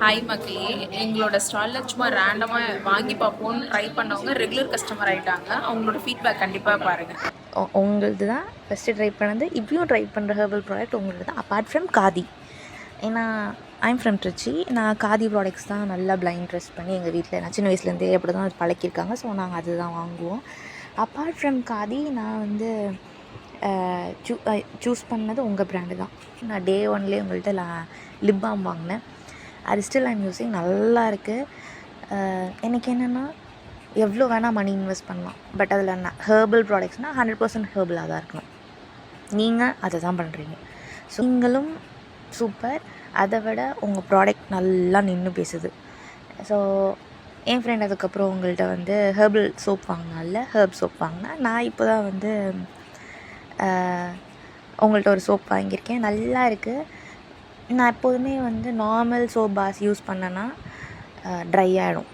Hi மக்களே, எங்களோட ஸ்டாலில் சும்மா ரேண்டமாக வாங்கி பார்ப்போன்னு ட்ரை பண்ணவங்க ரெகுலர் கஸ்டமர் ஆகிட்டாங்க. அவங்களோட ஃபீட்பேக் கண்டிப்பாக பாருங்கள். உங்களது தான் ஃபஸ்ட்டு ட்ரை பண்ணது. இப்பயும் ட்ரை பண்ணுற ஹெர்பல் ப்ராடக்ட் உங்களது தான், அப்பார்ட் ஃப்ரம் காதி. ஏன்னா ஐம் ஃப்ரம் ட்ரிச்சி. நான் காதி ப்ராடக்ட்ஸ் தான் நல்லா பிளைண்ட் ட்ரெஸ் பண்ணி எங்கள் வீட்டில் நான் சின்ன வயசுலேருந்தே அப்படி தான் அது பழக்கியிருக்காங்க. ஸோ நாங்கள் அதுதான் வாங்குவோம். அப்பார்ட் ஃப்ரம் காதி நான் வந்து சூஸ் பண்ணது உங்கள் ப்ராண்டு தான். நான் டே ஒன்லேயே உங்கள்கிட்ட லிப் பாம் வாங்கினேன். அது ஸ்டில் ஐம் யூஸிங், நல்லா இருக்குது. எனக்கு என்னென்னா எவ்வளோ வேணால் மணி இன்வெஸ்ட் பண்ணலாம், பட் அதில் ஹெர்பல் ப்ராடக்ட்ஸ்னால் 100% ஹெர்பலாக தான் இருக்கணும். நீங்கள் அதை தான் பண்ணுறீங்க. ஸோ நீங்களும் சூப்பர். அதை விட உங்கள் ப்ராடக்ட் நல்லா நின்று பேசுது. ஸோ என் ஃப்ரெண்ட் அதுக்கப்புறம் உங்கள்கிட்ட வந்து ஹெர்பல் சோப் வாங்கினால ஹெர்ப் சோப் வாங்கினேன். நான் இப்போ தான் வந்து உங்கள்கிட்ட ஒரு சோப் வாங்கியிருக்கேன், நல்லா இருக்குது. நான் எப்போதுமே வந்து நார்மல் சோப் பாஸ் யூஸ் பண்ணேன்னா ட்ரை ஆகிடும்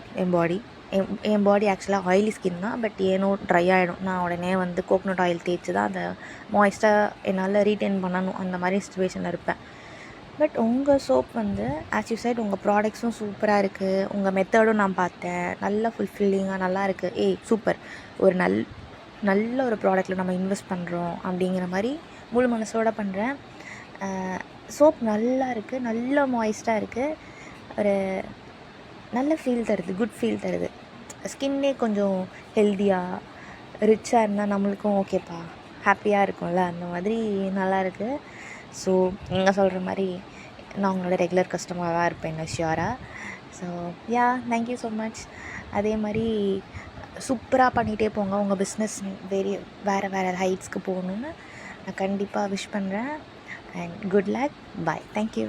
என் பாடி ஆக்சுவலாக ஆயிலி ஸ்கின் தான், பட் ஏனோ ட்ரை ஆகிடும். நான் உடனே வந்து கோகனட் ஆயில் தேய்ச்சி தான் அந்த மாய்ஸ்டாக என்னால் ரீட்டைன் பண்ணணும், அந்த மாதிரி சிச்சுவேஷனில் இருப்பேன். பட் உங்கள் சோப் வந்து ஆஸ் யூ சைட் உங்கள் ப்ராடக்ட்ஸும் சூப்பராக இருக்குது. உங்கள் மெத்தடும் நான் பார்த்தேன், நல்லா ஃபுல்ஃபில்லிங்காக நல்லா இருக்குது. சூப்பர், ஒரு நல்ல ஒரு ப்ராடக்ட்டில் நம்ம இன்வெஸ்ட் பண்ணுறோம் அப்படிங்கிற மாதிரி முழு மனசோடு பண்ணுறேன். சோப் நல்லா இருக்குது, நல்ல மாய்ஸ்டாக இருக்குது, ஒரு நல்ல ஃபீல் தருது, குட் ஃபீல் தருது. ஸ்கின்னே கொஞ்சம் ஹெல்த்தியாக ரிச்சாக இருந்தால் நம்மளுக்கும் ஓகேப்பா, ஹாப்பியாக இருக்கும்ல, அந்த மாதிரி நல்லாயிருக்கு. ஸோ நீங்கள் சொல்கிற மாதிரி நான் உங்களோட ரெகுலர் கஸ்டமராக இருப்பேன் ஷியோராக. So thank you so much. அதே மாதிரி சூப்பராக பண்ணிகிட்டே போங்க. உங்கள் பிஸ்னஸ் வேறு ஹைட்ஸ்க்கு போகணுன்னு நான் கண்டிப்பாக விஷ் பண்ணுறேன். And good luck. Bye. Thank you.